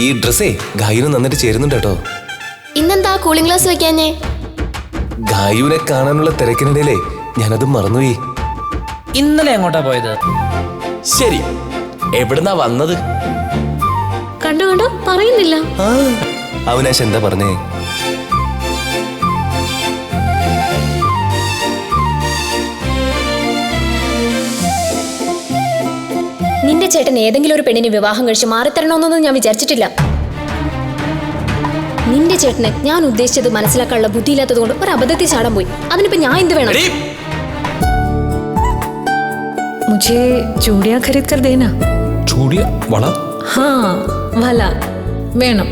ഈ ഡ്രസ്സേ ഗായുവിന് നന്നായിട്ട് ചേരുന്നുണ്ട് കേട്ടോ. ഇന്നെന്താ കൂളിംഗ് ഗ്ലാസ് വെക്കാഞ്ഞേ? ഗായുവിനെ കാണാനുള്ള തിരക്കിനിടയിലേ ഞാനത് മറന്നുപോയി. ഇന്നലെ എങ്ങോട്ടാ പോയത്? ശരി, എവിടുന്നാ വന്നത്? കണ്ടോ പറയുന്നില്ല. അവിനാശ് എന്താ പറഞ്ഞേ? നിന്റെ ചേട്ടൻ ഏതെങ്കിലും ഒരു പെണ്ണിന് വിവാഹം കഴിച്ച് മാറിത്തരണമെന്നൊന്നും ഞാൻ വിചാരിച്ചിട്ടില്ല. നിന്റെ ചേട്ടന് ഞാൻ ഉദ്ദേശിച്ചത് മനസ്സിലാക്കാനുള്ള ബുദ്ധിയില്ലാത്തത് കൊണ്ട് ഒരു അബദ്ധത്തിൽ ചാടാൻ പോയി. അതിനിപ്പോ ഞാൻ എന്ത് വേണം? मुझे चूड़ियां खरीद कर देना. चूड़िया वाला? हाँ वाला വേണം.